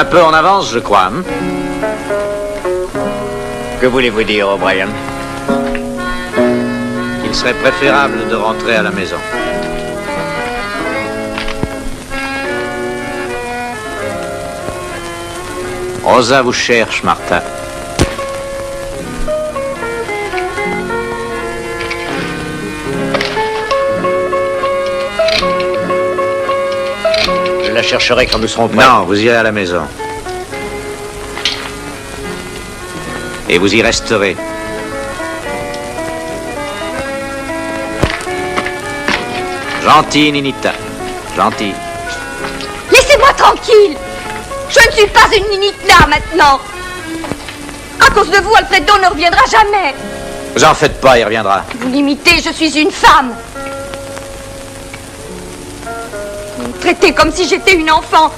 Un peu en avance, je crois. Hein? Que voulez-vous dire, O'Brien? Il serait préférable de rentrer à la maison. Rosa vous cherche, Martha. Je la chercherai quand nous serons prêts. Non, vous irez à la maison. Et vous y resterez. Gentil, Ninita. Gentil. Laissez-moi tranquille. Je ne suis pas une Ninita maintenant. À cause de vous, Alfredo ne reviendra jamais. Vous en faites pas, il reviendra. Vous l'imitez, je suis une femme. Vous me traitez comme si j'étais une enfant.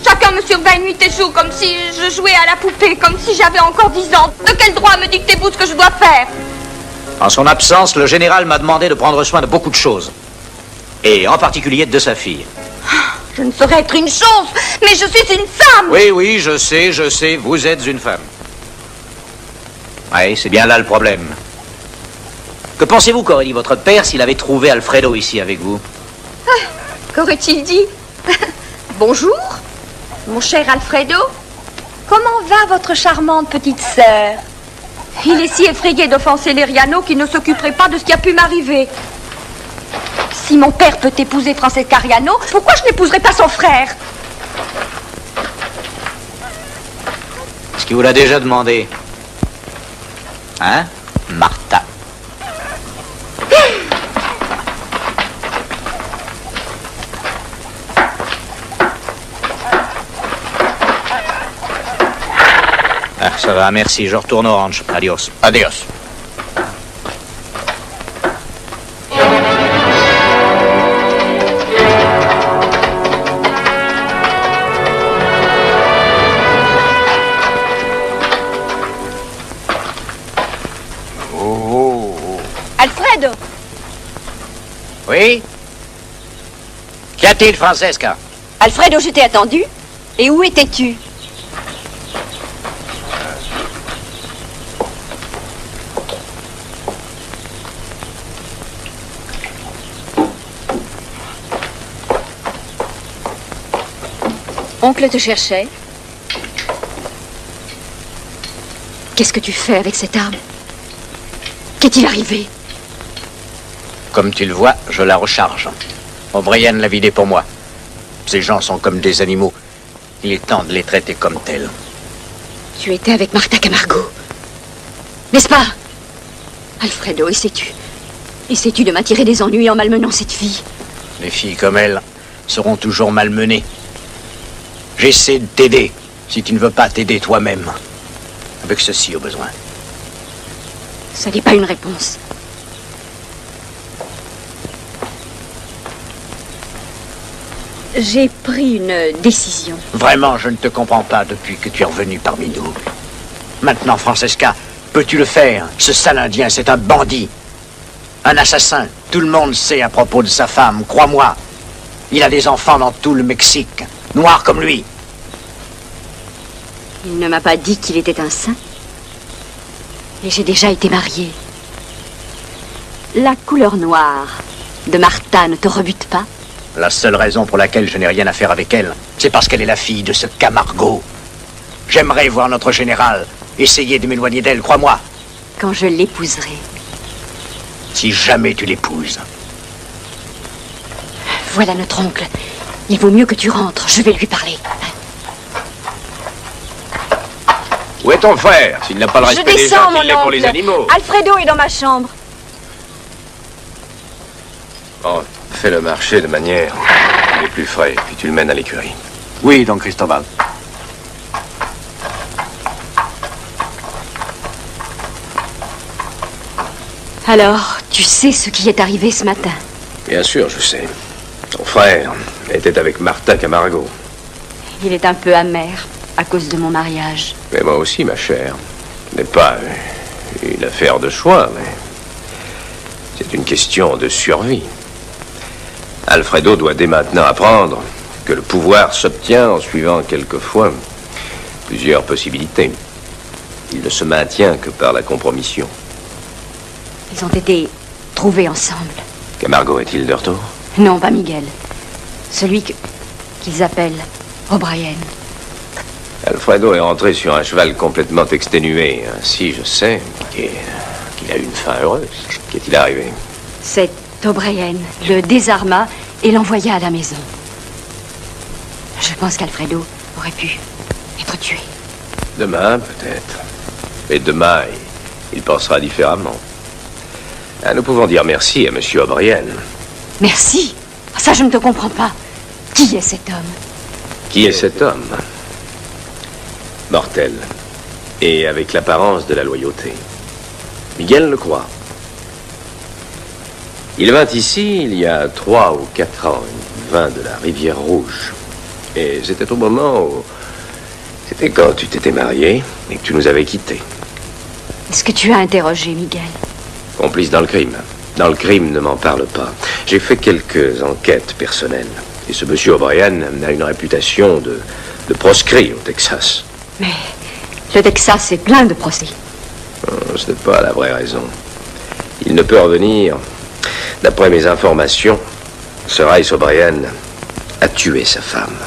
Chacun me surveille nuit et jour, comme si je jouais à la poupée, comme si j'avais encore 10 ans. De quel droit me dictez-vous ce que je dois faire? En son absence, le général m'a demandé de prendre soin de beaucoup de choses. Et en particulier de sa fille. Je ne saurais être une chose, mais je suis une femme. Oui, je sais, vous êtes une femme. Oui, c'est bien là le problème. Que pensez-vous qu'aurait dit votre père s'il avait trouvé Alfredo ici avec vous? Qu'aurait-il dit? Bonjour, mon cher Alfredo. Comment va votre charmante petite sœur? Il est si effrayé d'offenser Leriano qu'il ne s'occuperait pas de ce qui a pu m'arriver. Si mon père peut épouser Francesca Riano, pourquoi je n'épouserais pas son frère? Est-ce qu'il vous l'a déjà demandé? Hein, Martha? Ah, ça va, merci, je retourne au ranch. Adios. Adios. Alfredo! Oui? Qu'y a-t-il, Francesca? Alfredo, je t'ai attendu. Et où étais-tu? Oncle te cherchait. Qu'est-ce que tu fais avec cette arme? Qu'est-il arrivé? Comme tu le vois, je la recharge. O'Brien l'a vidée pour moi. Ces gens sont comme des animaux. Il est temps de les traiter comme tels. Tu étais avec Martha Camargo. N'est-ce pas? Alfredo, essaies-tu de m'attirer des ennuis en malmenant cette fille? Les filles comme elle seront toujours malmenées. J'essaie de t'aider, si tu ne veux pas t'aider toi-même. Avec ceci au besoin. Ça n'est pas une réponse. J'ai pris une décision. Vraiment, je ne te comprends pas depuis que tu es revenu parmi nous. Maintenant, Francesca, peux-tu le faire? Ce sale Indien, c'est un bandit. Un assassin. Tout le monde sait à propos de sa femme, crois-moi. Il a des enfants dans tout le Mexique. Noirs comme lui. Il ne m'a pas dit qu'il était un saint. Et j'ai déjà été mariée. La couleur noire de Martha ne te rebute pas? La seule raison pour laquelle je n'ai rien à faire avec elle, c'est parce qu'elle est la fille de ce Camargo. J'aimerais voir notre général essayer de m'éloigner d'elle, crois-moi. Quand je l'épouserai. Si jamais tu l'épouses. Voilà notre oncle. Il vaut mieux que tu rentres. Je vais lui parler. Où est ton frère? S'il n'a pas le Je respect des descends, gens, mon il l'est pour les oncle. animaux. Alfredo est dans ma chambre. Bon, fais le marché de manière qu'il est plus frais, puis tu le mènes à l'écurie. Oui, don Cristobal. Alors, tu sais ce qui est arrivé ce matin? Bien sûr, je sais. Ton frère était avec Martha Camargo. Il est un peu amer à cause de mon mariage. Mais moi aussi, ma chère. Ce n'est pas une affaire de choix, mais c'est une question de survie. Alfredo doit dès maintenant apprendre que le pouvoir s'obtient en suivant quelquefois Plusieurs possibilités. Il ne se maintient que par la compromission. Ils ont été trouvés ensemble. Camargo est-il de retour? Non, pas Miguel. Celui qu'ils appellent O'Brien. Alfredo est rentré sur un cheval complètement exténué. Ainsi, je sais qu'il a eu une fin heureuse. Qu'est-il arrivé? Cet O'Brien le désarma et l'envoya à la maison. Je pense qu'Alfredo aurait pu être tué. Demain, peut-être. Et demain, il pensera différemment. Ah, nous pouvons dire merci à Monsieur O'Brien. Merci. Ça, je ne te comprends pas. Qui est cet homme? Qui est cet homme? Mortel. Et avec l'apparence de la loyauté. Miguel le croit. Il vint ici il y a 3 ou 4 ans. Il vint de la Rivière Rouge. Et c'était au moment où... C'était quand tu t'étais marié et que tu nous avais quittés. Est-ce que tu as interrogé Miguel? Complice dans le crime. Dans le crime, ne m'en parle pas. J'ai fait quelques enquêtes personnelles. Et ce monsieur O'Brien a une réputation de proscrit au Texas. Mais le Texas est plein de procès. Ce n'est pas la vraie raison. Il ne peut revenir. D'après mes informations, ce Rice O'Brien a tué sa femme.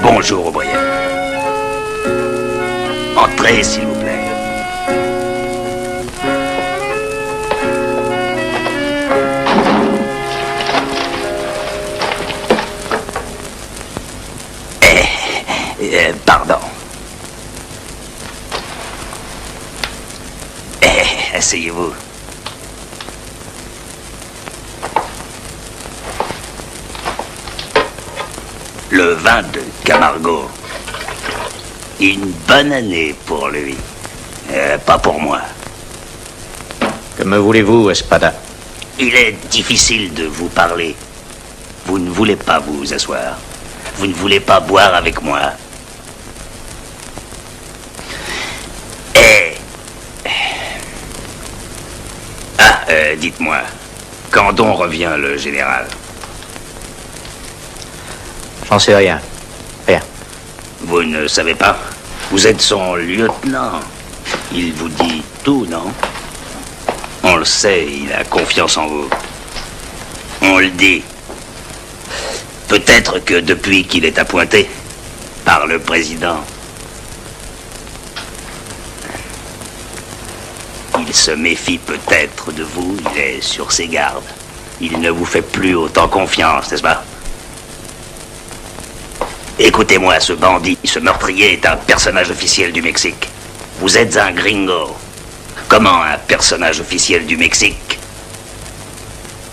Bonjour, O'Brien. Entrez, s'il vous plaît. Pardon. Asseyez-vous. Le vin de Camargo. Une bonne année pour lui. Pas pour moi. Que me voulez-vous, Espada? Il est difficile de vous parler. Vous ne voulez pas vous asseoir. Vous ne voulez pas boire avec moi. Dites-moi, quand donc revient le général? J'en sais rien. Rien. Vous ne savez pas? Vous êtes son lieutenant. Il vous dit tout, non? On le sait, il a confiance en vous. On le dit. Peut-être que depuis qu'il est appointé par le président, il se méfie peut-être de vous, il est sur ses gardes. Il ne vous fait plus autant confiance, n'est-ce pas? Écoutez-moi, ce bandit, ce meurtrier est un personnage officiel du Mexique. Vous êtes un gringo. Comment un personnage officiel du Mexique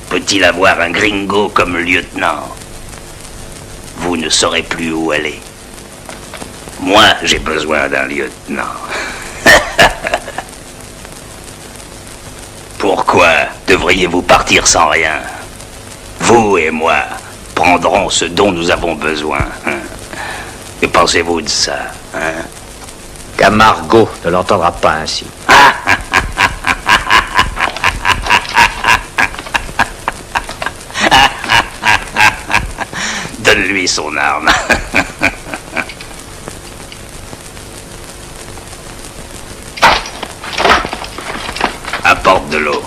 peut-il avoir un gringo comme lieutenant? Vous ne saurez plus où aller. Moi, j'ai besoin d'un lieutenant. Pourquoi devriez-vous partir sans rien? Vous et moi prendrons ce dont nous avons besoin. Que pensez-vous de ça, hein? Camargo ne l'entendra pas ainsi. Donne-lui son arme. Apporte de l'eau.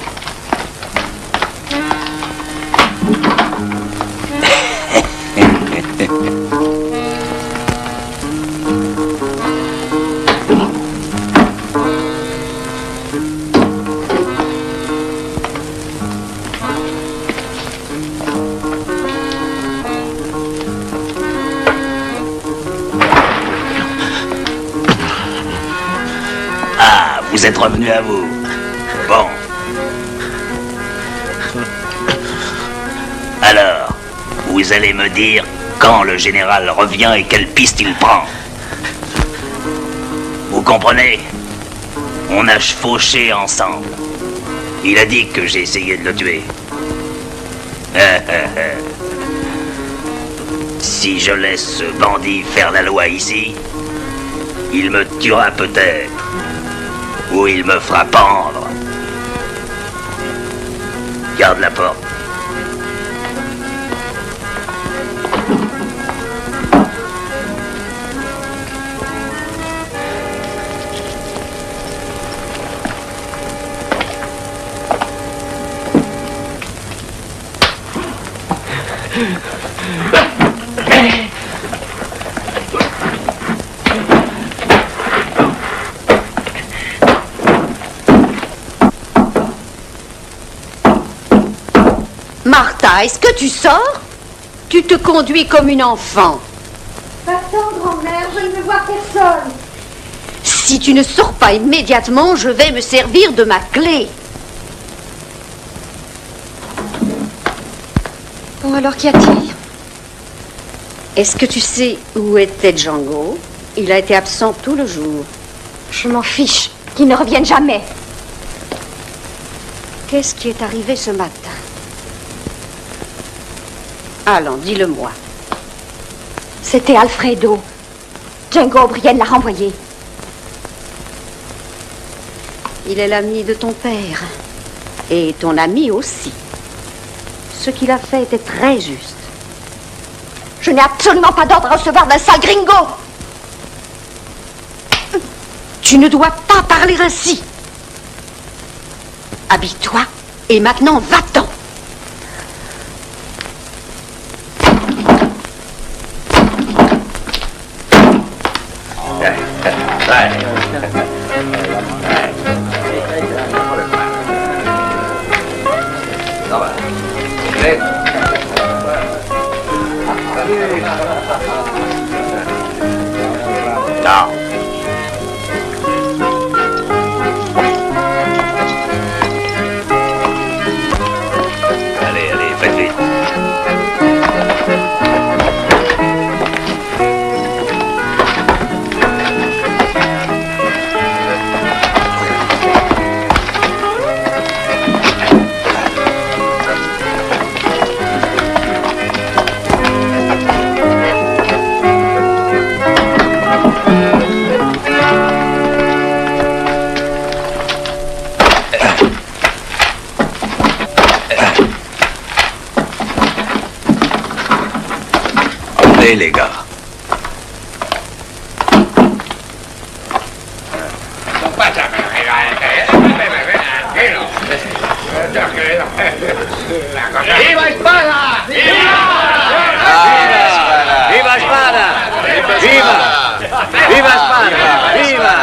Vous êtes revenu à vous. Bon. Alors, vous allez me dire quand le général revient et quelle piste il prend. Vous comprenez? On a chevauché ensemble. Il a dit que j'ai essayé de le tuer. Si je laisse ce bandit faire la loi ici, il me tuera peut-être. Ou il me fera pendre. Garde la porte. Martha, est-ce que tu sors? Tu te conduis comme une enfant. Attends, grand-mère, je ne veux voir personne. Si tu ne sors pas immédiatement, je vais me servir de ma clé. Bon, alors qu'y a-t-il? Est-ce que tu sais où était Django? Il a été absent tout le jour. Je m'en fiche, qu'il ne revienne jamais. Qu'est-ce qui est arrivé ce matin? Allons, dis-le-moi. C'était Alfredo. Django O'Brien l'a renvoyé. Il est l'ami de ton père. Et ton ami aussi. Ce qu'il a fait était très juste. Je n'ai absolument pas d'ordre à recevoir d'un sale gringo. Tu ne dois pas parler ainsi. Habille-toi et maintenant va-t'en. Non. Allez, faites vite. Allez, les gars. Viva Espada! Viva! Viva Espada! Viva! Viva Espada! Viva!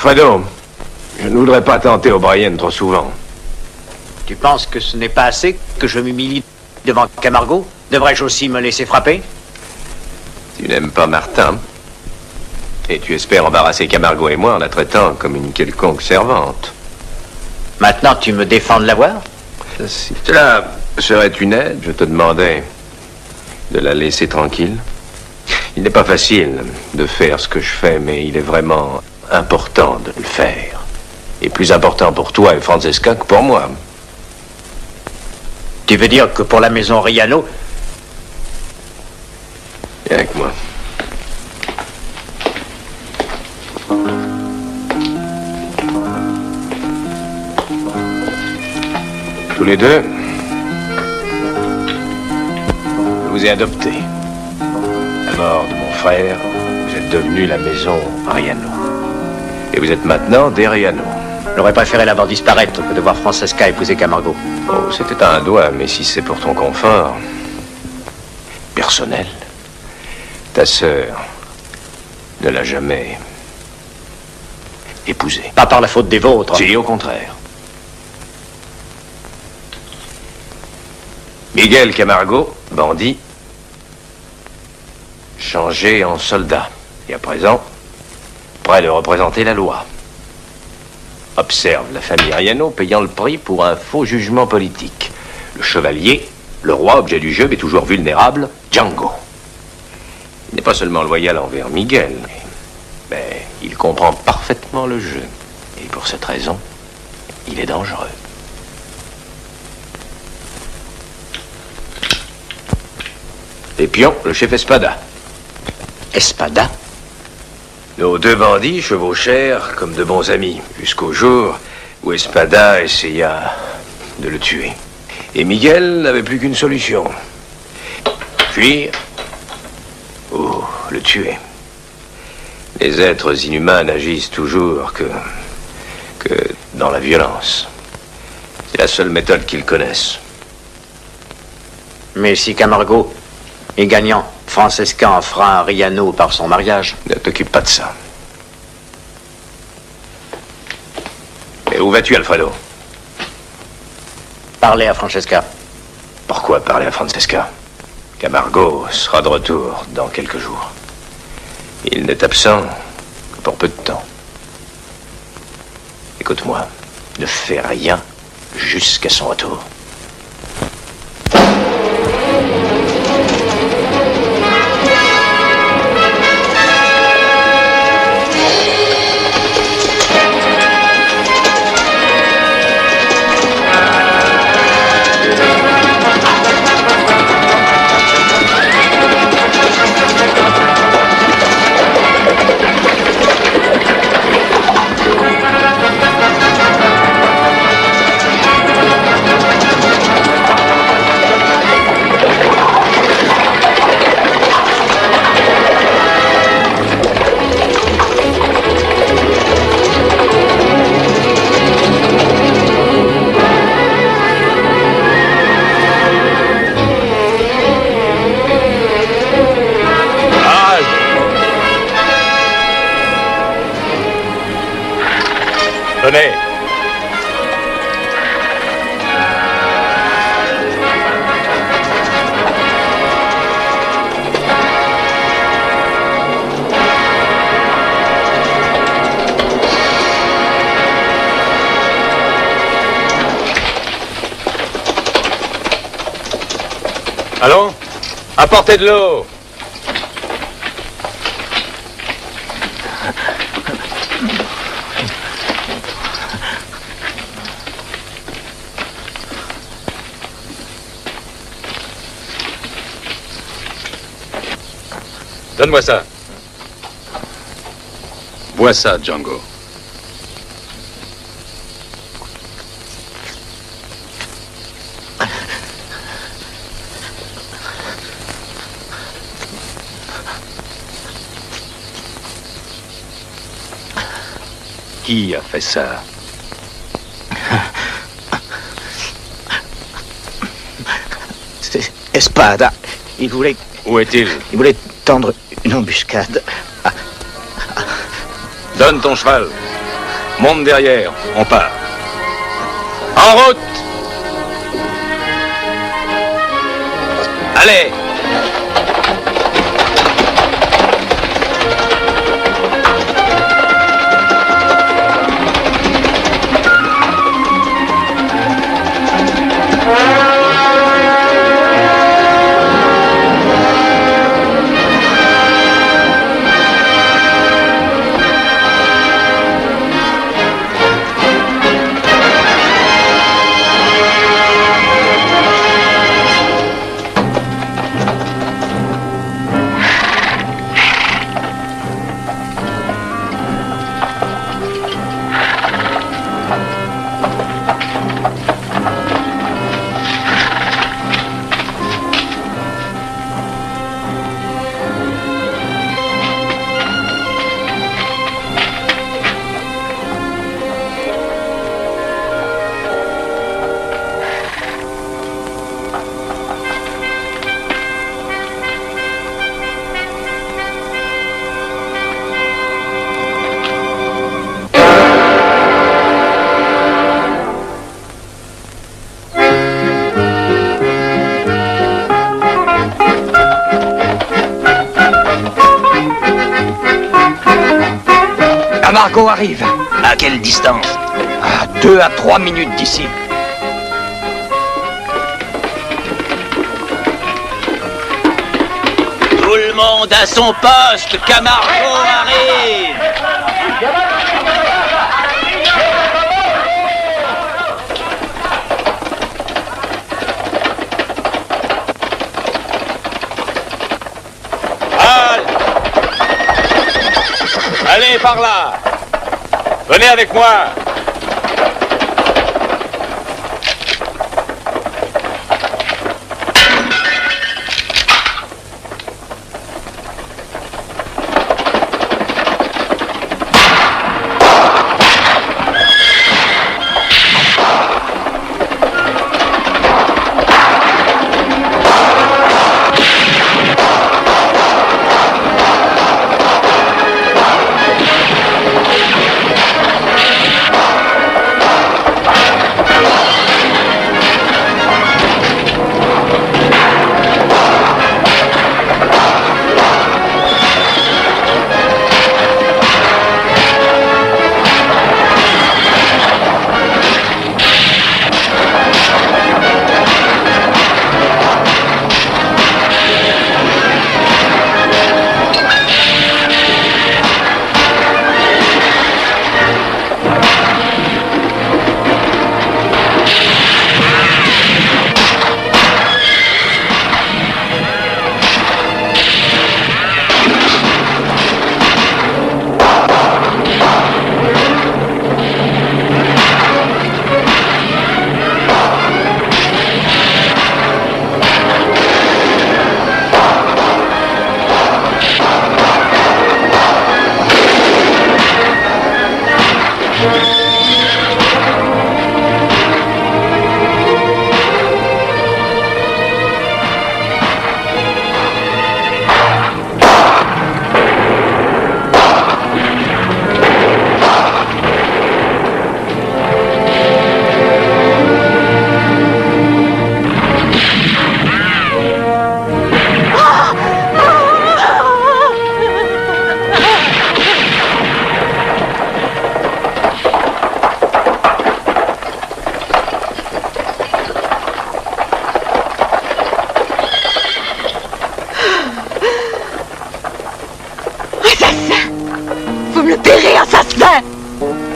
Alfredo, je ne voudrais pas tenter O'Brien trop souvent. Tu penses que ce n'est pas assez que je m'humilie devant Camargo? Devrais-je aussi me laisser frapper? Tu n'aimes pas Martin. Et tu espères embarrasser Camargo et moi en la traitant comme une quelconque servante. Maintenant, tu me défends de la voir? Si cela serait une aide, je te demandais de la laisser tranquille. Il n'est pas facile de faire ce que je fais, mais il est vraiment important de le faire. Et plus important pour toi et Francesca que pour moi. Tu veux dire que pour la maison Riano... Viens avec moi. Tous les deux, je vous ai adoptés. À la mort de mon frère, vous êtes devenus la maison Riano. Et vous êtes maintenant des Riano. J'aurais préféré la voir disparaître que de voir Francesca épouser Camargo. Oh, c'était un doigt, mais si c'est pour ton confort personnel, ta sœur ne l'a jamais épousée. Pas par la faute des vôtres. Si, au contraire. Miguel Camargo, bandit, changé en soldat. Et à présent, prêt de représenter la loi. Observe la famille Riano payant le prix pour un faux jugement politique. Le chevalier, le roi, objet du jeu, mais toujours vulnérable, Django. Il n'est pas seulement loyal envers Miguel, mais il comprend parfaitement le jeu. Et pour cette raison, il est dangereux. Les pions, le chef Espada. Espada? Nos deux bandits chevauchèrent comme de bons amis, jusqu'au jour où Espada essaya de le tuer. Et Miguel n'avait plus qu'une solution. Fuir ou le tuer. Les êtres inhumains n'agissent toujours que dans la violence. C'est la seule méthode qu'ils connaissent. Mais si Camargo est gagnant, Francesca en fera un Riano par son mariage. Ne t'occupe pas de ça. Mais où vas-tu, Alfredo? Parlez à Francesca. Pourquoi parler à Francesca? Camargo sera de retour dans quelques jours. Il n'est absent que pour peu de temps. Écoute-moi, ne fais rien jusqu'à son retour. Tenez. Allons, apportez de l'eau. Donne-moi ça. Bois ça, Django. Qui a fait ça? C'est Espada. Il voulait... Où est-il? Il voulait tendre une embuscade. Donne ton cheval. Monte derrière, on part. En route! Allez! Margot arrive. À quelle distance? À 2 à 3 minutes d'ici. Tout le monde à son poste, Camargo arrive! Allez, par là! Venez avec moi!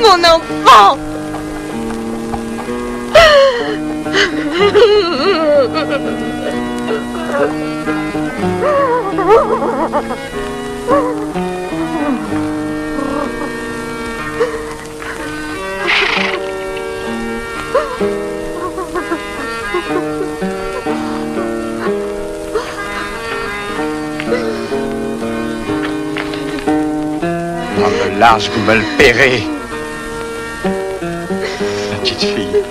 Mon enfant! Dans le large, vous me le paierez. Ma petite fille.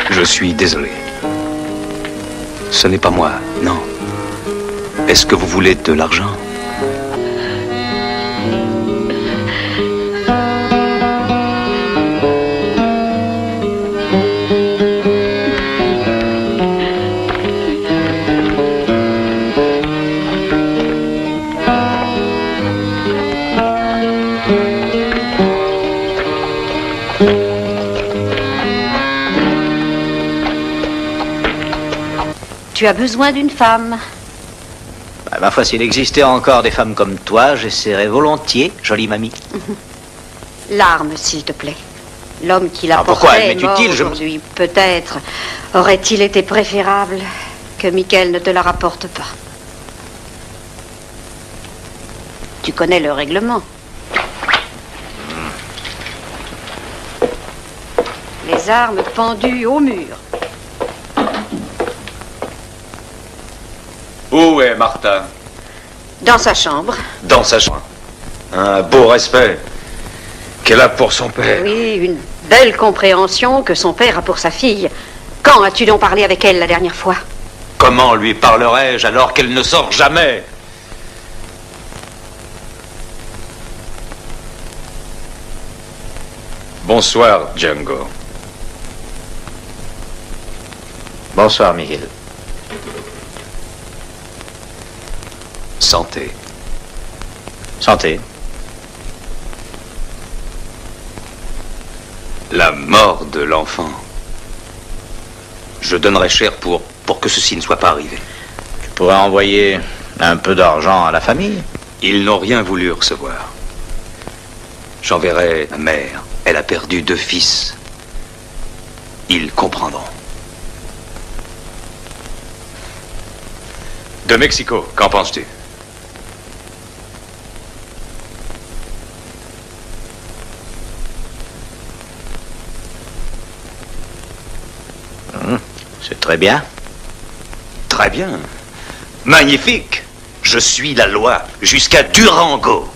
Je suis désolé. Ce n'est pas moi, non. Est-ce que vous voulez de l'argent? Tu as besoin d'une femme. Bah, ma foi, s'il existait encore des femmes comme toi, j'essaierais volontiers, jolie mamie. L'arme, s'il te plaît. L'homme qui la pourquoi portait elle est mort m'est utile, aujourd'hui. Peut-être aurait-il été préférable que Michael ne te la rapporte pas. Tu connais le règlement. Les armes pendues au mur. Où est Martha? Dans sa chambre. Dans sa chambre. Un beau respect qu'elle a pour son père. Oui, une belle compréhension que son père a pour sa fille. Quand as-tu donc parlé avec elle la dernière fois? Comment lui parlerais-je alors qu'elle ne sort jamais? Bonsoir, Django. Bonsoir, Miguel. Santé. Santé. La mort de l'enfant. Je donnerais cher pour que ceci ne soit pas arrivé. Tu pourrais envoyer un peu d'argent à la famille. Ils n'ont rien voulu recevoir. J'enverrai ma mère. Elle a perdu 2 fils. Ils comprendront. De Mexico, qu'en penses-tu? C'est très bien. Très bien. Magnifique. Je suis la loi jusqu'à Durango.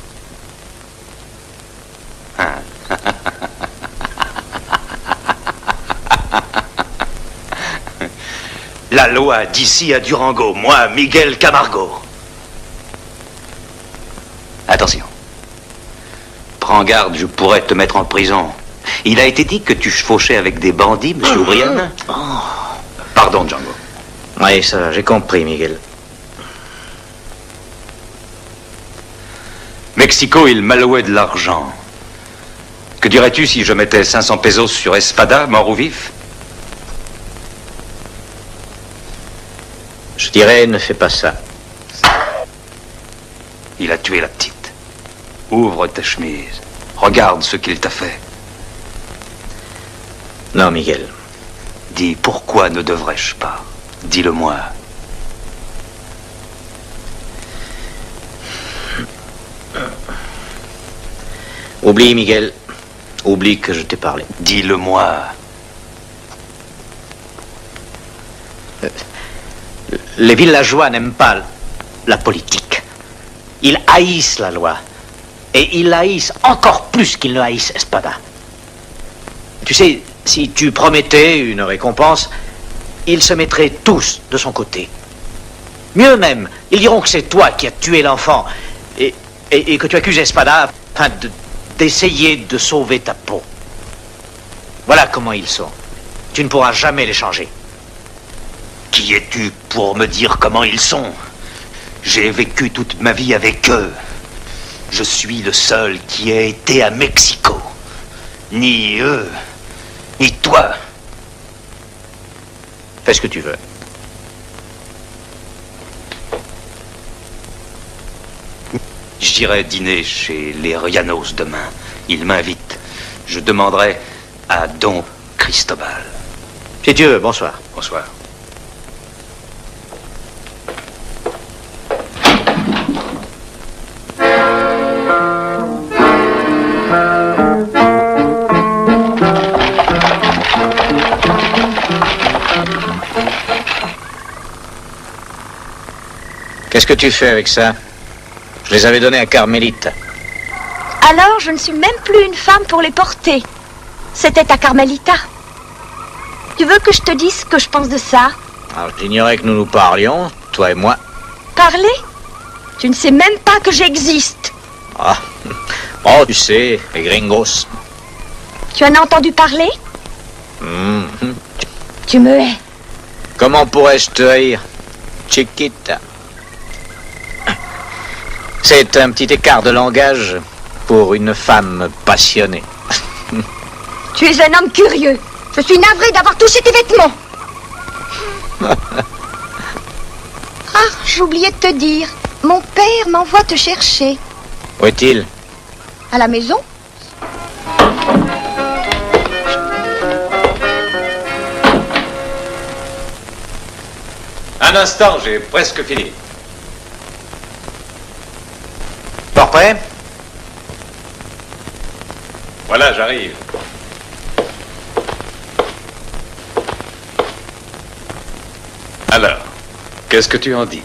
La loi d'ici à Durango, moi, Miguel Camargo. Attention. Prends garde, je pourrais te mettre en prison. Il a été dit que tu chevauchais avec des bandits, monsieur O'Brien. Pardon, Django. Oui, ça va, j'ai compris, Miguel. Mexico, il m'allouait de l'argent. Que dirais-tu si je mettais 500 pesos sur Espada, mort ou vif? Je dirais, ne fais pas ça. Il a tué la petite. Ouvre ta chemise. Regarde ce qu'il t'a fait. Non, Miguel. Dis, pourquoi ne devrais-je pas? Dis-le-moi. Oublie, Miguel. Oublie que je t'ai parlé. Dis-le-moi. Les villageois n'aiment pas la politique. Ils haïssent la loi. Et ils haïssent encore plus qu'ils ne haïssent Espada. Tu sais, si tu promettais une récompense, ils se mettraient tous de son côté. Mieux même, ils diront que c'est toi qui as tué l'enfant et que tu accuses Espada afin d'essayer de sauver ta peau. Voilà comment ils sont. Tu ne pourras jamais les changer. Qui es-tu pour me dire comment ils sont? J'ai vécu toute ma vie avec eux. Je suis le seul qui ait été à Mexico. Ni eux, ni toi. Fais ce que tu veux. J'irai dîner chez les Rianos demain. Ils m'invitent. Je demanderai à Don Cristobal. Si tu veux, bonsoir. Bonsoir. Qu'est-ce que tu fais avec ça? Je les avais donnés à Carmélite. Alors, je ne suis même plus une femme pour les porter. C'était à Carmelita. Tu veux que je te dise ce que je pense de ça? Alors, j'ignorais que nous nous parlions, toi et moi. Parler? Tu ne sais même pas que j'existe. Ah, oh, tu sais, les gringos. Tu en as entendu parler? Mhm. Tu me hais. Comment pourrais-je te haïr, Chiquita? C'est un petit écart de langage pour une femme passionnée. Tu es un homme curieux. Je suis navrée d'avoir touché tes vêtements. Ah, j'oubliais de te dire. Mon père m'envoie te chercher. Où est-il? À la maison? Un instant, j'ai presque fini. Portrait? Voilà, j'arrive. Alors, qu'est-ce que tu en dis?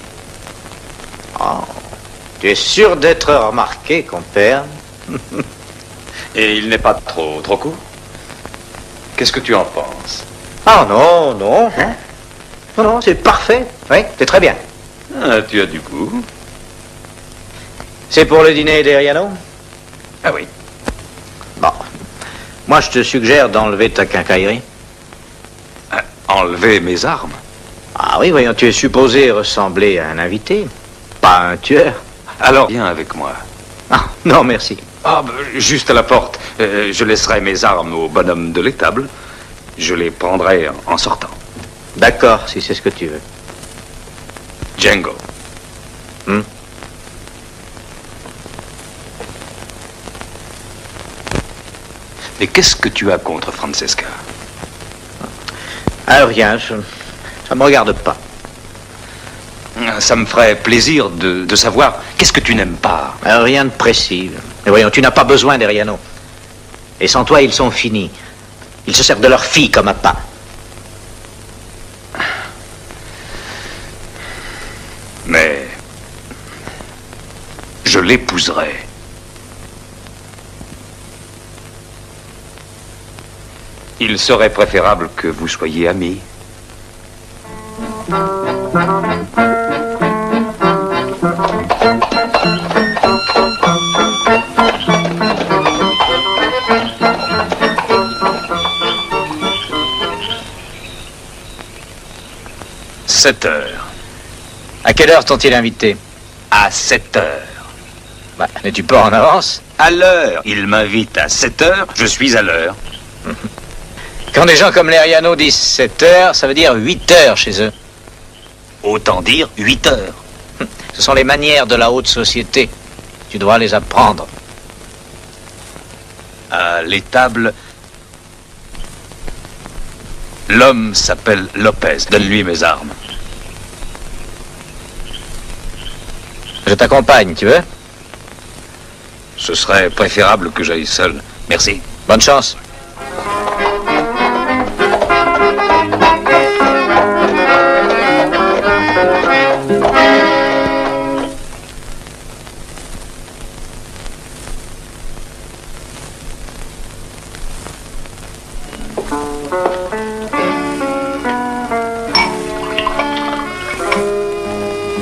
Oh, tu es sûr d'être remarqué, compère? Et il n'est pas trop court? Qu'est-ce que tu en penses? Ah non, non. Hein? Non, non, c'est parfait. Oui, c'est très bien. Ah, tu as du goût. C'est pour le dîner d'Eriano? Ah oui. Bon. Moi, je te suggère d'enlever ta quincaillerie. Enlever mes armes? Ah oui, voyons, tu es supposé ressembler à un invité, pas à un tueur. Alors, viens avec moi. Ah, non, merci. Ah, juste à la porte. Je laisserai mes armes au bonhomme de l'étable. Je les prendrai en sortant. D'accord, si c'est ce que tu veux. Django. Mais qu'est-ce que tu as contre Francesca? Ah, rien, ça me regarde pas. Ça me ferait plaisir de savoir qu'est-ce que tu n'aimes pas. Rien de précis. Mais voyons, tu n'as pas besoin d'Eriano. Et sans toi, ils sont finis. Ils se servent de leur fille comme appât. Mais je l'épouserai. Il serait préférable que vous soyez amis. « 7 heures. À quelle heure t'ont-ils invité? À 7 heures. Bah, n'es-tu pas en avance? À l'heure. Il m'invite à 7 heures, je suis à l'heure. Quand des gens comme l'Eriano disent 7 heures, ça veut dire 8 heures chez eux. Autant dire 8 heures. Ce sont les manières de la haute société. Tu dois les apprendre. À l'étable, l'homme s'appelle Lopez. Donne-lui mes armes. Je t'accompagne, tu veux? Ce serait préférable que j'aille seul. Merci. Bonne chance.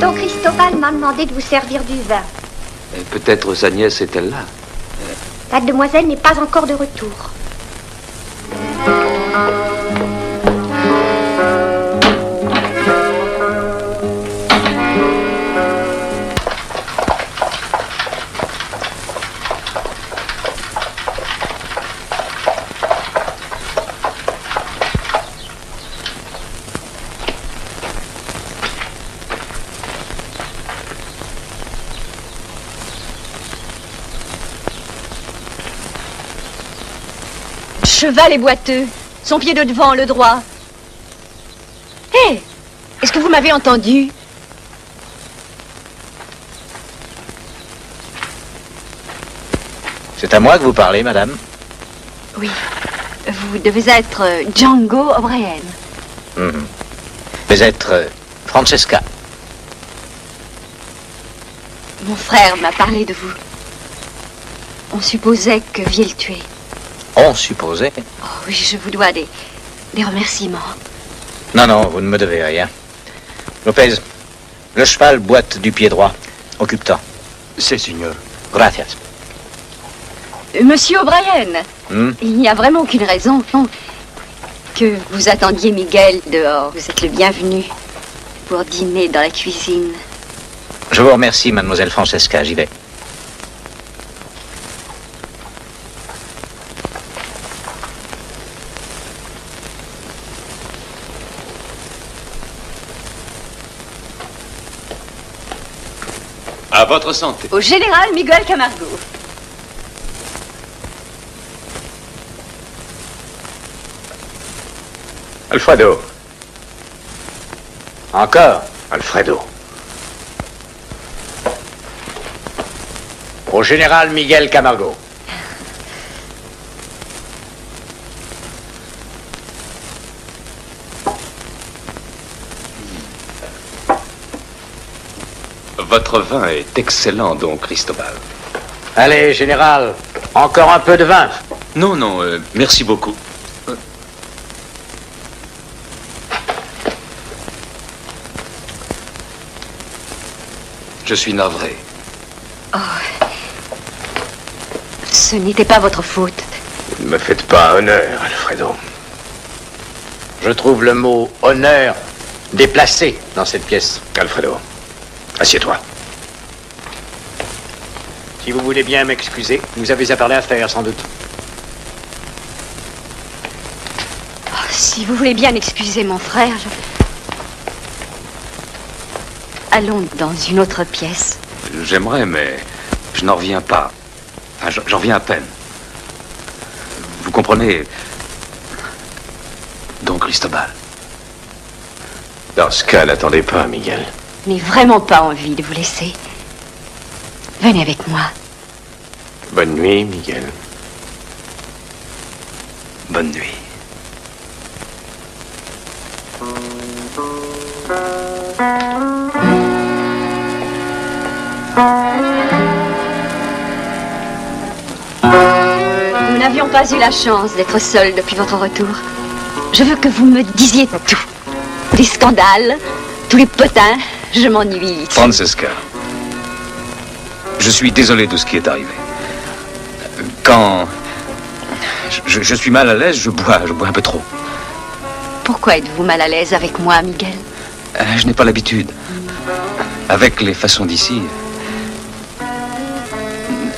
Don Cristobal m'a demandé de vous servir du vin. Peut-être sa nièce est-elle là? La demoiselle n'est pas encore de retour. Cheval et boiteux, son pied de devant, le droit. Hé, est-ce que vous m'avez entendu? C'est à moi que vous parlez, madame? Oui, vous devez être Django O'Brien. Vous êtes Francesca. Mon frère m'a parlé de vous. On supposait que vous le tuer. On supposait. Oh oui, je vous dois des remerciements. Non, non, vous ne me devez rien. Lopez, le cheval boite du pied droit. Occupe-toi. C'est, signor. Gracias. Monsieur O'Brien, il n'y a vraiment aucune raison que vous attendiez Miguel dehors. Vous êtes le bienvenu pour dîner dans la cuisine. Je vous remercie, mademoiselle Francesca. J'y vais. À votre santé. Au général Miguel Camargo. Alfredo. Encore. Alfredo. Au général Miguel Camargo. Votre vin est excellent, don Cristobal. Allez, général, encore un peu de vin. Non, non, merci beaucoup. Je suis navré. Oh. Ce n'était pas votre faute. Ne me faites pas honneur, Alfredo. Je trouve le mot honneur déplacé dans cette pièce. Alfredo, assieds-toi. Si vous voulez bien m'excuser, vous avez à parler à faire, sans doute. Oh, si vous voulez bien excuser mon frère, allons dans une autre pièce. J'aimerais, mais je n'en reviens pas. Enfin, j'en reviens à peine. Vous comprenez, don Cristobal. Dans ce cas, n'attendez pas, Miguel. Je n'ai vraiment pas envie de vous laisser. Venez avec moi. Bonne nuit, Miguel. Bonne nuit. Nous n'avions pas eu la chance d'être seuls depuis votre retour. Je veux que vous me disiez tout. Les scandales, tous les potins, je m'ennuie. Francesca, je suis désolé de ce qui est arrivé. Quand je suis mal à l'aise, je bois un peu trop. Pourquoi êtes-vous mal à l'aise avec moi, Miguel? Je n'ai pas l'habitude. Avec les façons d'ici,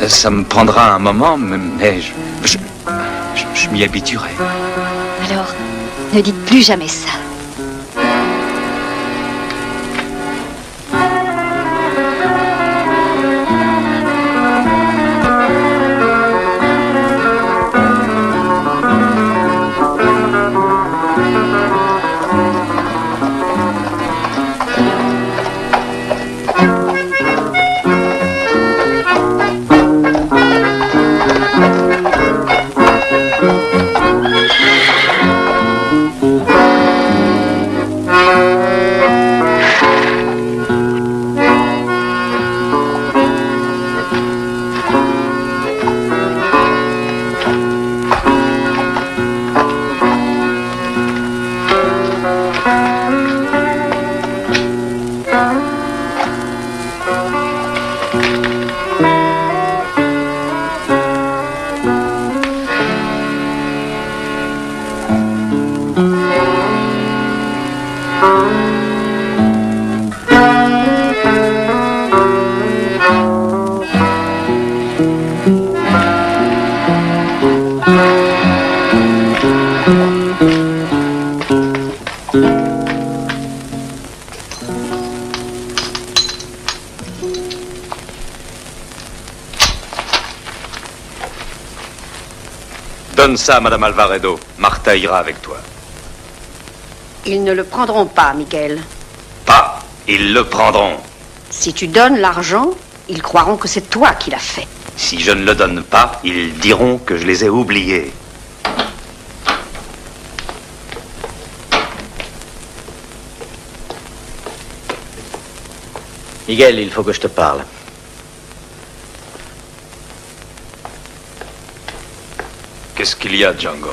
ça me prendra un moment, mais je m'y habituerai. Alors, ne dites plus jamais ça. Donne ça, Madame Alvaredo. Martha ira avec toi. Ils ne le prendront pas, Miguel. Pas. Ils le prendront. Si tu donnes l'argent, ils croiront que c'est toi qui l'as fait. Si je ne le donne pas, ils diront que je les ai oubliés. Miguel, il faut que je te parle. Qu'est-ce qu'il y a, Django?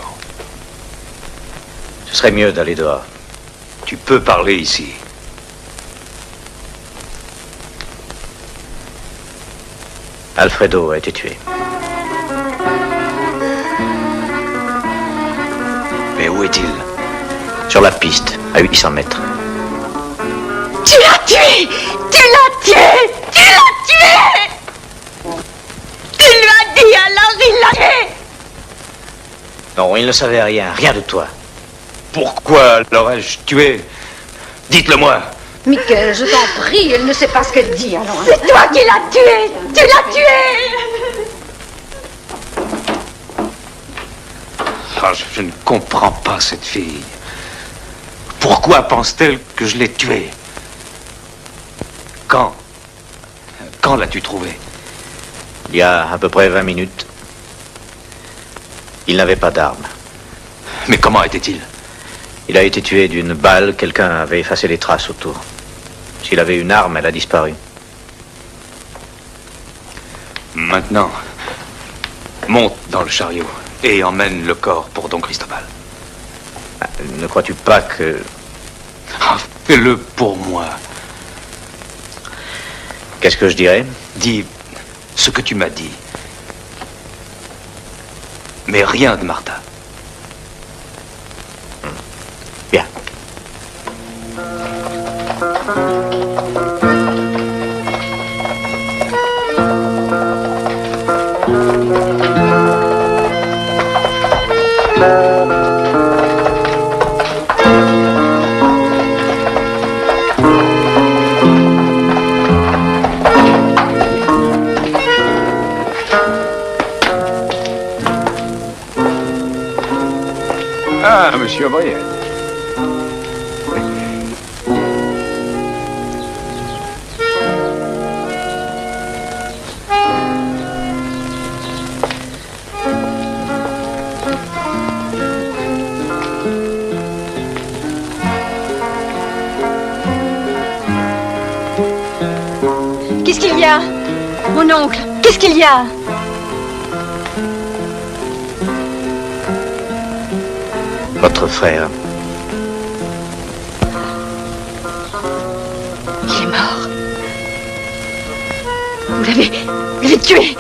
Ce serait mieux d'aller dehors. Tu peux parler ici. Alfredo a été tué. Mais où est-il? Sur la piste, à 800 mètres. Tu l'as tué! Tu l'as tué! Tu l'as tué! Tu lui as dit alors il l'a tué! Non, il ne savait rien de toi. Pourquoi l'aurais-je tué? Dites-le-moi. Miguel, je t'en prie, elle ne sait pas ce qu'elle dit, alors. C'est toi qui l'as tué! Tu l'as tué! Ah, je ne comprends pas cette fille. Pourquoi pense-t-elle que je l'ai tuée? Quand l'as-tu trouvé? Il y a à peu près 20 minutes. Il n'avait pas d'arme. Mais comment était-il? Il a été tué d'une balle. Quelqu'un avait effacé les traces autour. S'il avait une arme, elle a disparu. Maintenant, monte dans le chariot et emmène le corps pour Don Cristobal. Ne crois-tu pas que... Ah, fais-le pour moi. Qu'est-ce que je dirais? Dis ce que tu m'as dit. Mais rien de Martha. Bien. Ah, monsieur O'Brien. Qu'est-ce qu'il y a? Mon oncle, qu'est-ce qu'il y a? Votre frère. Il est mort. Vous l'avez tué.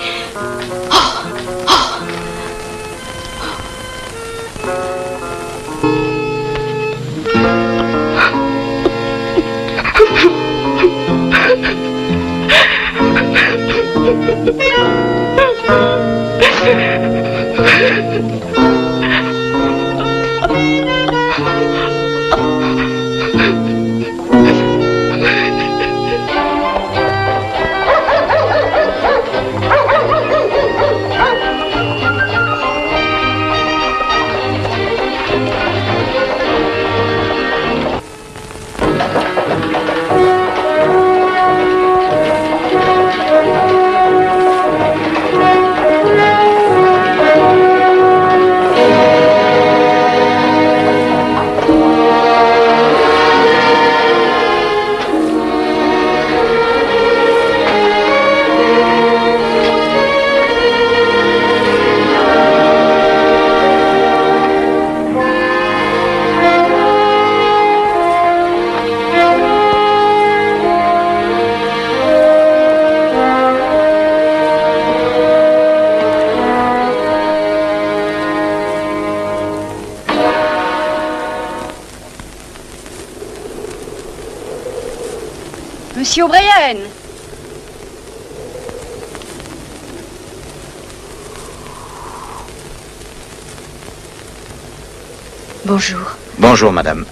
Monsieur O'Brien. Bonjour. Bonjour, madame.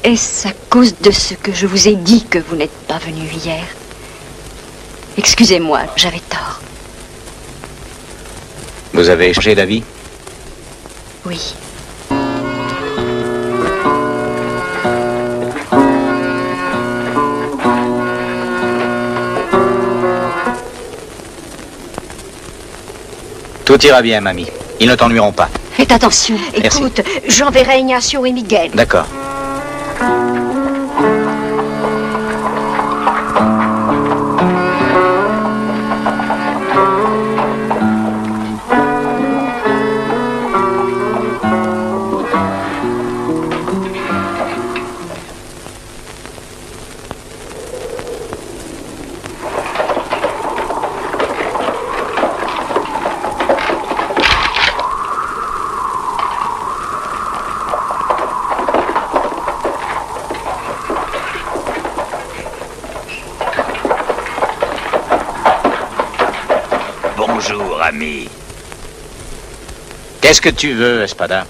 Est-ce à cause de ce que je vous ai dit que vous n'êtes pas venu hier? Excusez-moi, j'avais tort. Vous avez changé d'avis? Oui. Tout ira bien, mamie. Ils ne t'ennuieront pas. Faites attention. Merci. Écoute, j'enverrai Ignacio et Miguel. D'accord. ami. Qu'est-ce que tu veux, Espada?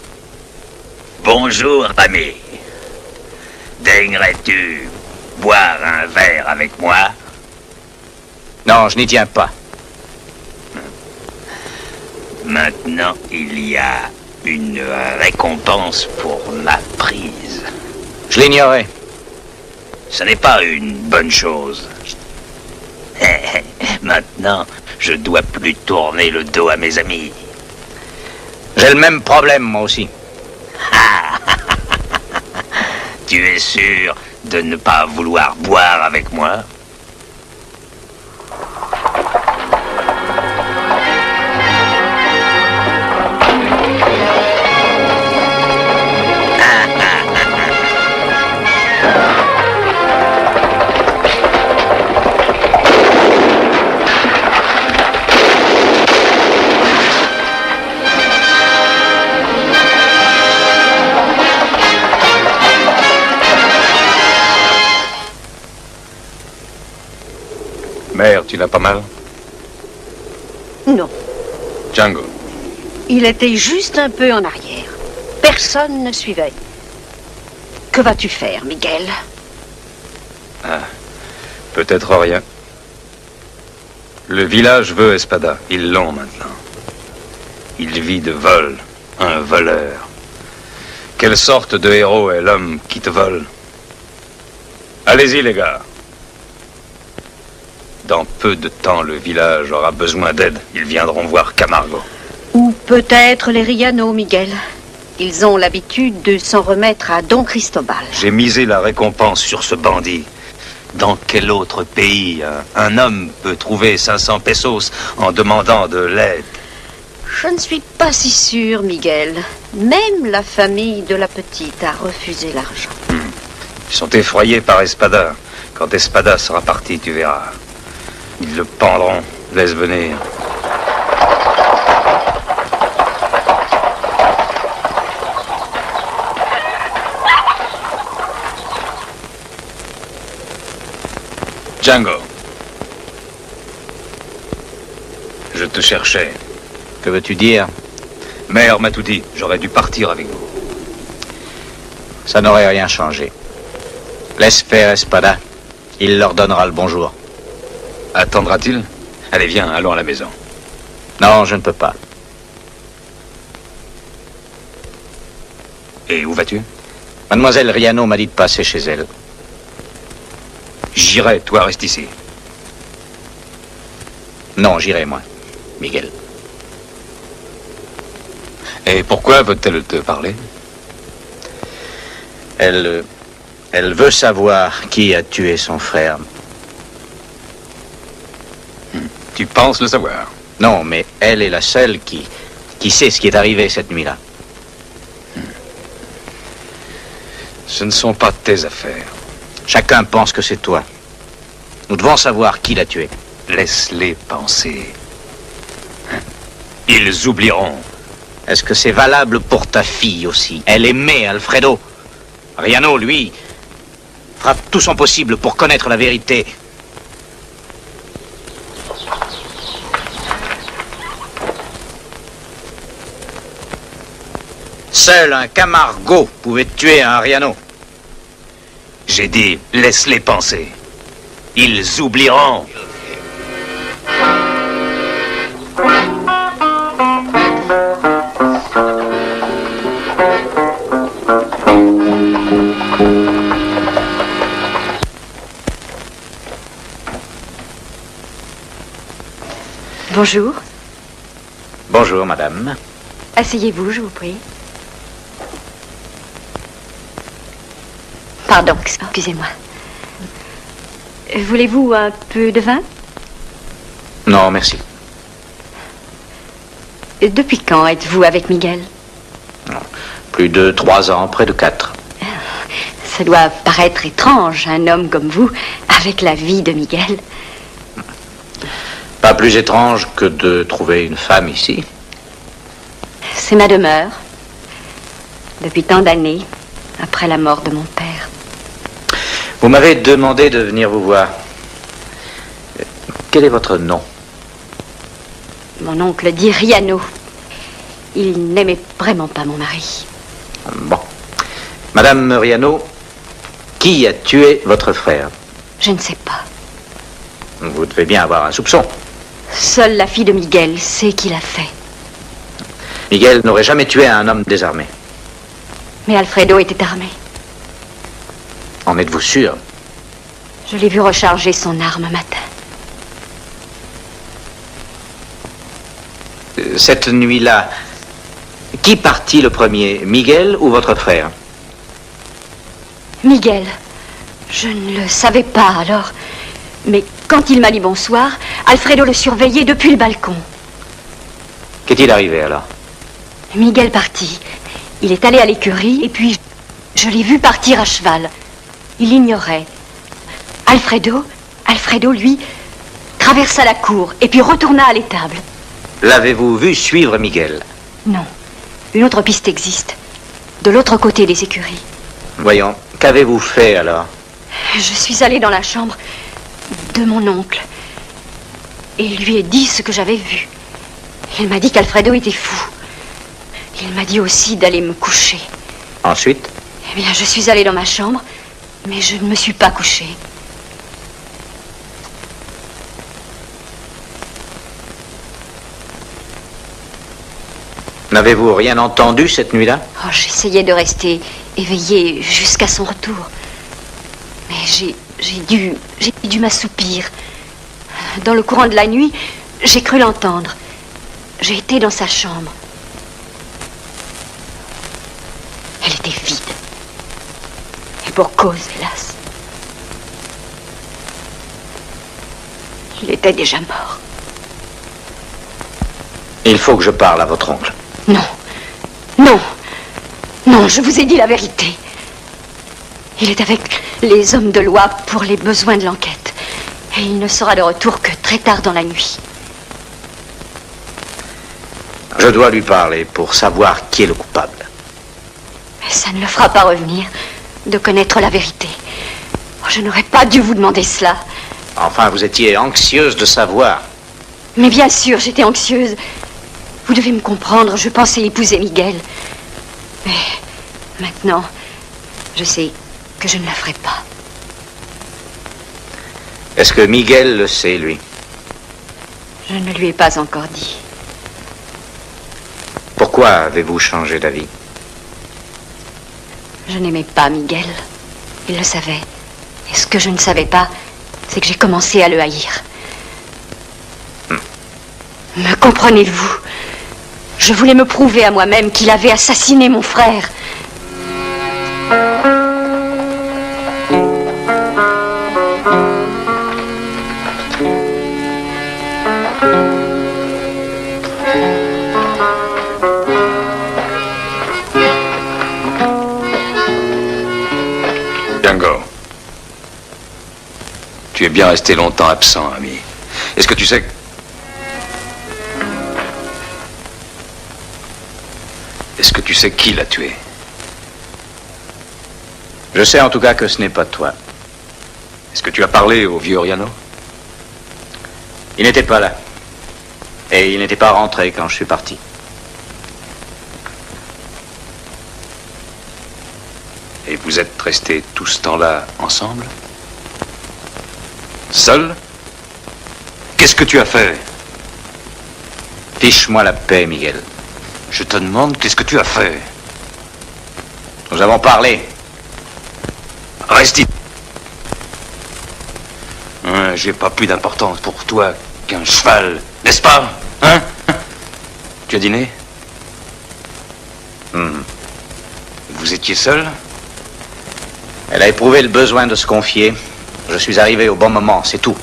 Bonjour, ami. Daignerais-tu boire un verre avec moi? Non, je n'y tiens pas. Maintenant, il y a une récompense pour ma prise. Je l'ignorais. Ce n'est pas une bonne chose. Maintenant, je dois plus tourner le dos à mes amis. J'ai le même problème, moi aussi. Tu es sûr de ne pas vouloir boire avec moi? Mère, tu l'as pas mal? Non. Django. Il était juste un peu en arrière. Personne ne suivait. Que vas-tu faire, Miguel? Ah, peut-être rien. Le village veut Espada. Ils l'ont maintenant. Il vit de vol. Un voleur. Quelle sorte de héros est l'homme qui te vole? Allez-y, les gars. Dans peu de temps, le village aura besoin d'aide. Ils viendront voir Camargo. Ou peut-être les Riano, Miguel. Ils ont l'habitude de s'en remettre à Don Cristobal. J'ai misé la récompense sur ce bandit. Dans quel autre pays un homme peut trouver 500 pesos en demandant de l'aide? Je ne suis pas si sûre, Miguel. Même la famille de la petite a refusé l'argent. Ils sont effrayés par Espada. Quand Espada sera parti, tu verras. Ils le pendront. Laisse venir. Django. Je te cherchais. Que veux-tu dire? Mère m'a tout dit. J'aurais dû partir avec vous. Ça n'aurait rien changé. Laisse faire Espada. Il leur donnera le bonjour. Attendra-t-il? Allez, viens, allons à la maison. Non, je ne peux pas. Et où vas-tu? Mademoiselle Riano m'a dit de passer chez elle. J'irai, toi reste ici. Non, j'irai, moi, Miguel. Et pourquoi veut-elle te parler? Elle veut savoir qui a tué son frère. Tu penses le savoir? Non, mais elle est la seule qui sait ce qui est arrivé cette nuit-là. Ce ne sont pas tes affaires. Chacun pense que c'est toi. Nous devons savoir qui l'a tué. Laisse-les penser. Ils oublieront. Est-ce que c'est valable pour ta fille aussi? Elle aimait Alfredo. Riano, lui, fera tout son possible pour connaître la vérité. Seul un Camargo pouvait tuer un Riano. J'ai dit, laisse-les penser. Ils oublieront. Bonjour. Bonjour, madame. Asseyez-vous, je vous prie. Pardon, excusez-moi. Voulez-vous un peu de vin? Non, merci. Depuis quand êtes-vous avec Miguel? Plus de 3 ans, près de 4. Ça doit paraître étrange, un homme comme vous, avec la vie de Miguel. Pas plus étrange que de trouver une femme ici. C'est ma demeure. Depuis tant d'années, après la mort de mon père. Vous m'avez demandé de venir vous voir. Quel est votre nom? Mon oncle dit Riano. Il n'aimait vraiment pas mon mari. Bon. Madame Riano, qui a tué votre frère? Je ne sais pas. Vous devez bien avoir un soupçon. Seule la fille de Miguel sait qui l'a fait. Miguel n'aurait jamais tué un homme désarmé. Mais Alfredo était armé. En êtes-vous sûr? Je l'ai vu recharger son arme un matin. Cette nuit-là, qui partit le premier, Miguel ou votre frère? Miguel. Je ne le savais pas alors. Mais quand il m'a dit bonsoir, Alfredo le surveillait depuis le balcon. Qu'est-il arrivé alors? Miguel partit. Il est allé à l'écurie et puis je l'ai vu partir à cheval. Il ignorait. Alfredo, lui, traversa la cour et puis retourna à l'étable. L'avez-vous vu suivre Miguel? Non. Une autre piste existe. De l'autre côté des écuries. Voyons, qu'avez-vous fait alors? Je suis allée dans la chambre de mon oncle et lui ai dit ce que j'avais vu. Il m'a dit qu'Alfredo était fou. Il m'a dit aussi d'aller me coucher. Ensuite? Eh bien, je suis allée dans ma chambre, mais je ne me suis pas couchée. N'avez-vous rien entendu cette nuit-là? Oh, j'essayais de rester éveillée jusqu'à son retour. Mais j'ai dû m'assoupir. Dans le courant de la nuit, j'ai cru l'entendre. J'ai été dans sa chambre. Elle était vide. Et pour cause, hélas. Il était déjà mort. Il faut que je parle à votre oncle. Non, je vous ai dit la vérité. Il est avec les hommes de loi pour les besoins de l'enquête. Et il ne sera de retour que très tard dans la nuit. Je dois lui parler pour savoir qui est le coupable. Mais ça ne le fera pas revenir de connaître la vérité. Oh, je n'aurais pas dû vous demander cela. Enfin, vous étiez anxieuse de savoir. Mais bien sûr, j'étais anxieuse. Vous devez me comprendre, je pensais épouser Miguel. Mais maintenant, je sais que je ne la ferai pas. Est-ce que Miguel le sait, lui? Je ne lui ai pas encore dit. Pourquoi avez-vous changé d'avis? Je n'aimais pas Miguel. Il le savait. Et ce que je ne savais pas, c'est que j'ai commencé à le haïr. Me comprenez-vous? Je voulais me prouver à moi-même qu'il avait assassiné mon frère. Django, tu es bien resté longtemps absent, ami. Est-ce que tu sais... Est-ce que tu sais qui l'a tué? Je sais en tout cas que ce n'est pas toi. Est-ce que tu as parlé au vieux Riano? Il n'était pas là. Et il n'était pas rentré quand je suis parti. Et vous êtes restés tout ce temps-là ensemble? Seul? Qu'est-ce que tu as fait? Fiche-moi la paix, Miguel. Je te demande qu'est-ce que tu as fait? Nous avons parlé. Reste ici. J'ai pas plus d'importance pour toi qu'un cheval, n'est-ce pas? Hein? Tu as dîné? Vous étiez seul? Elle a éprouvé le besoin de se confier. Je suis arrivé au bon moment, c'est tout.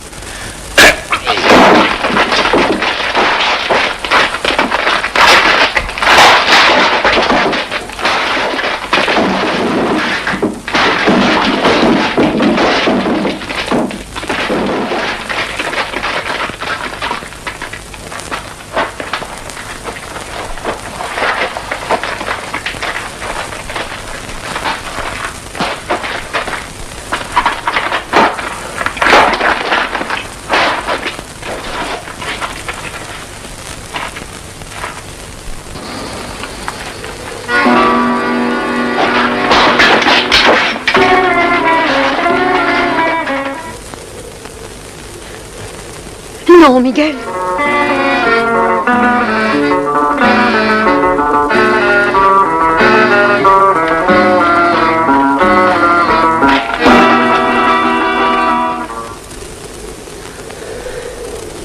Non, Miguel.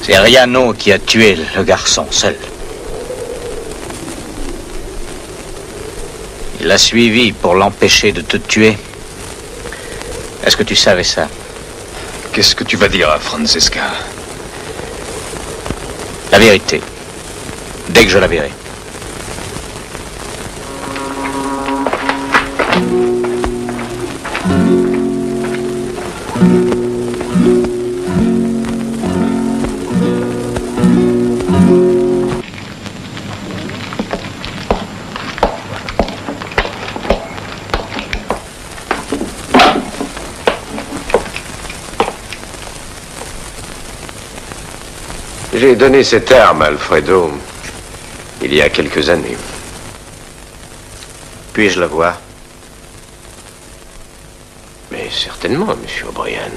C'est Riano qui a tué le garçon seul. Il l'a suivi pour l'empêcher de te tuer. Est-ce que tu savais ça? Qu'est-ce que tu vas dire à Francesca? La vérité. Dès que je la verrai. J'ai donné cette arme à Alfredo il y a quelques années. Puis-je la voir? Mais certainement, monsieur O'Brien.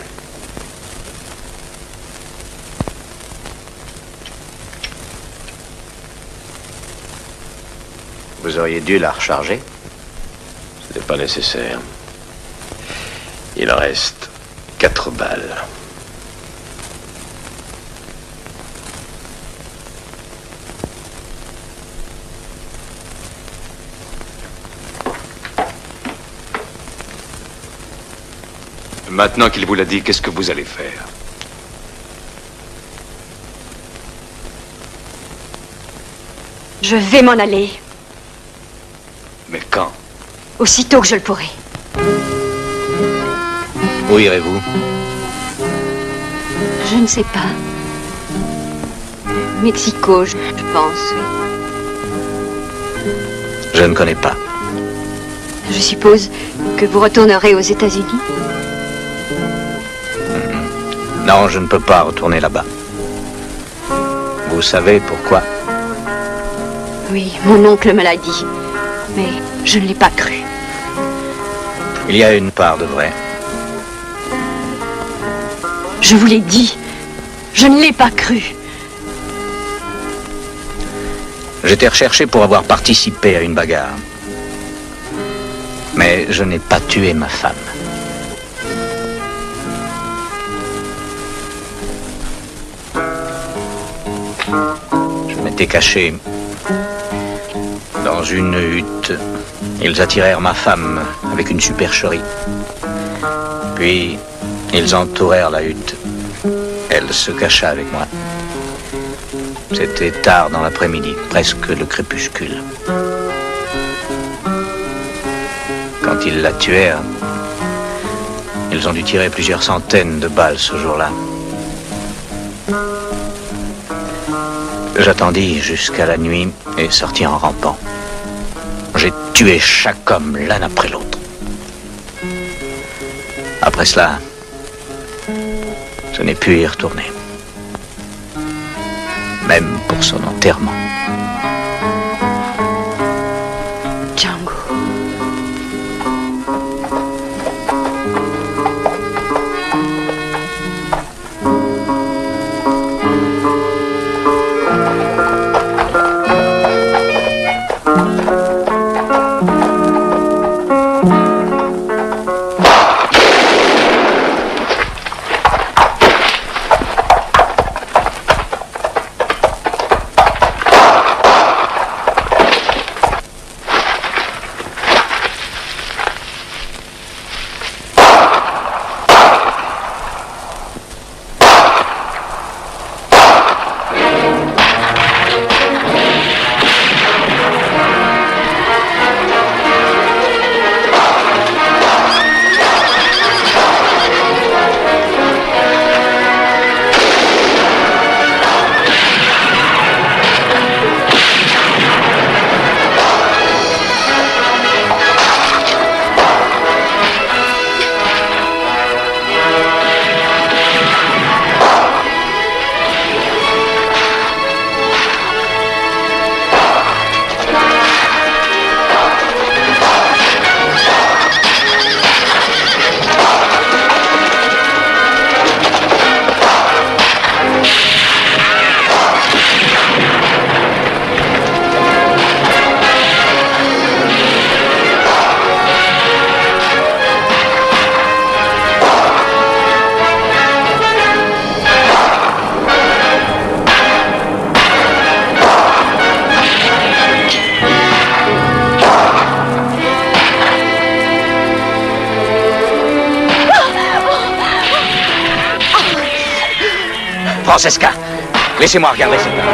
Vous auriez dû la recharger. Ce n'est pas nécessaire. Il reste 4 balles. Maintenant qu'il vous l'a dit, qu'est-ce que vous allez faire? Je vais m'en aller. Mais quand? Aussitôt que je le pourrai. Où irez-vous? Je ne sais pas. Mexico, je pense, oui. Je ne connais pas. Je suppose que vous retournerez aux États-Unis? Non, je ne peux pas retourner là-bas. Vous savez pourquoi? Oui, mon oncle me l'a dit. Mais je ne l'ai pas cru. Il y a une part de vrai. Je vous l'ai dit. Je ne l'ai pas cru. J'étais recherché pour avoir participé à une bagarre. Mais je n'ai pas tué ma femme. Je m'étais caché dans une hutte. Ils attirèrent ma femme avec une supercherie. Puis, ils entourèrent la hutte. Elle se cacha avec moi. C'était tard dans l'après-midi, presque le crépuscule. Quand ils la tuèrent, ils ont dû tirer plusieurs centaines de balles ce jour-là. J'attendis jusqu'à la nuit et sortis en rampant. J'ai tué chaque homme l'un après l'autre. Après cela, je n'ai pu y retourner. Même pour son enterrement. Django. Francesca, laissez-moi regarder cette dame.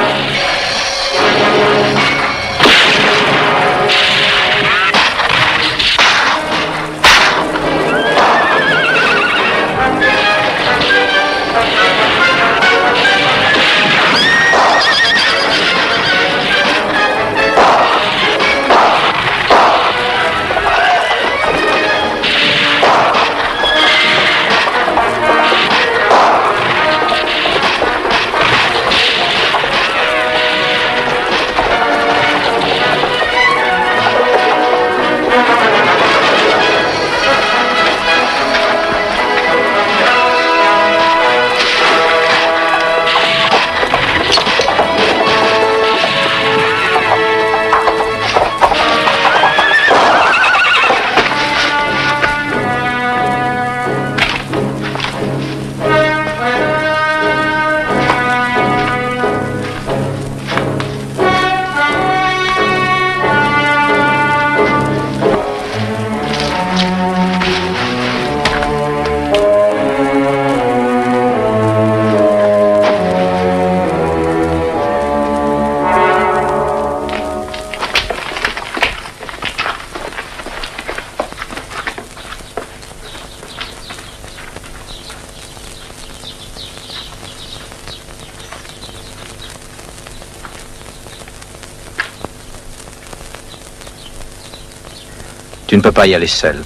Tu ne peux pas y aller seul.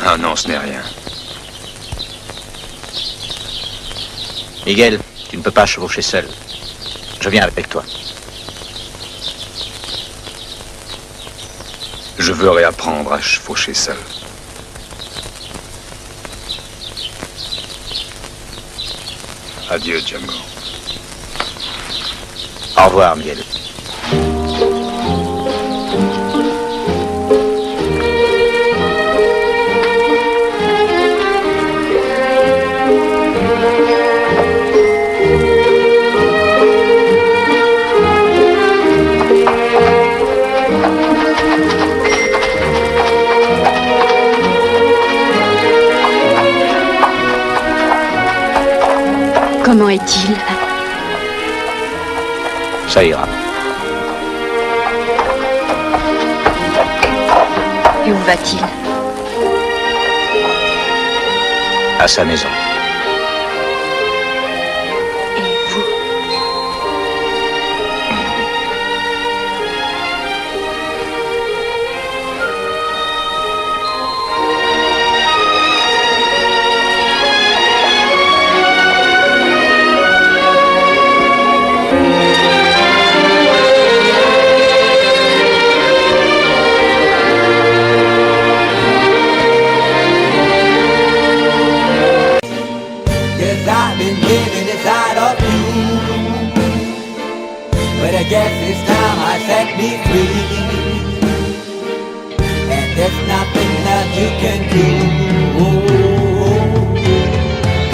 Ah non, ce n'est rien. Miguel, tu ne peux pas chevaucher seul. Je viens avec toi. Je veux réapprendre à chevaucher seul. Adieu, Django. Au revoir, Miguel. Comment est-il? Ça ira. Et où va-t-il? À sa maison. Et vous? I've been living inside of you, but I guess this time I set me free, and there's nothing that you can do.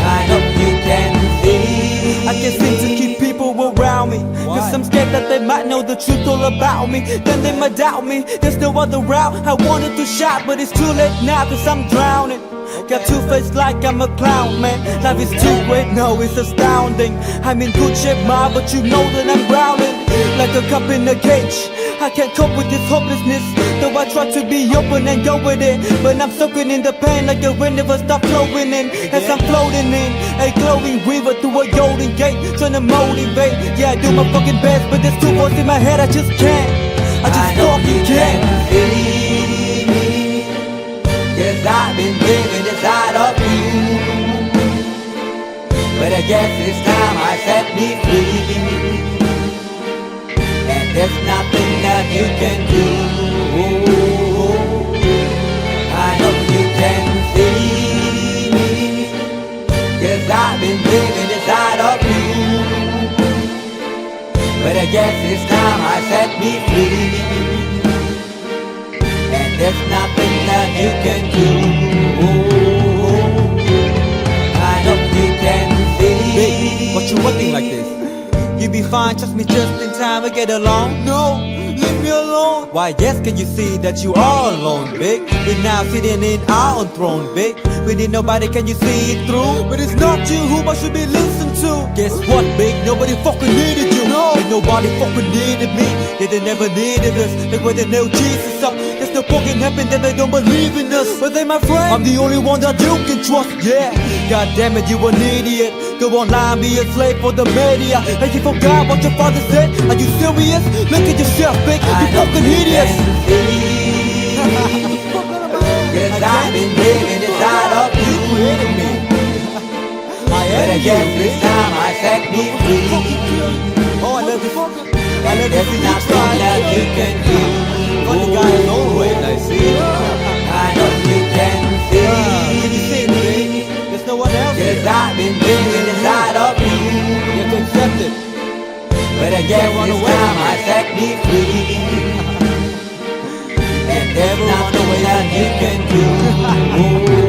I hope you can see. I can't seem to keep people around me, cause I'm scared that they might know the truth all about me. Then they might doubt me, there's no other route. I wanted to shout, but it's too late now, cause I'm drowning. Got two-faced like I'm a clown, man. Life is too great, no, it's astounding. I'm in good shape, ma, but you know that I'm drowning like a cup in a cage. I can't cope with this hopelessness, though I try to be open and go with it, but I'm soaking in the pain like the wind never stop flowing in. As I'm floating in a glowing river through a golden gate, trying to motivate. Yeah, I do my fucking best, but there's two voices in my head, I just can't. I just fucking can't. Yes, I've been living inside of you, but I guess this time I set me free, and there's nothing that you can do. I hope you can see me. Yes, I've been living inside of you, but I guess this time I set me free, and there's nothing that you can do. I hope you can see. Baby, what you looking like this? You be fine, trust me, just in time we get along. No, leave me alone. alone? Why yes, can you see that you are alone, big? We're now sitting in our own throne, big. We need nobody, can you see it through? But it's not you whom I should be listening to. Guess what, big? Nobody fucking needed you. No, and nobody fucking needed me. Yeah, they never needed us. Like when they nailed Jesus up, there's no fucking heaven, then they don't believe in us. But they my friend, I'm the only one that you can trust. Yeah, god damn it, you an idiot. Go online, be a slave for the media. Like you forgot what your father said. Are you serious? Look at yourself, big. You fucking idiots. Cause I've been living inside of you and me. But I guess this time I set me free. Oh, I love you. I love you. There's nothing that you can do. But the guy is always I see. I know you can see. Can you see me? There's no one else. Cause I've been living inside of you. You have to accept it. But I guess this time I set me free. And there's nothing that you can do.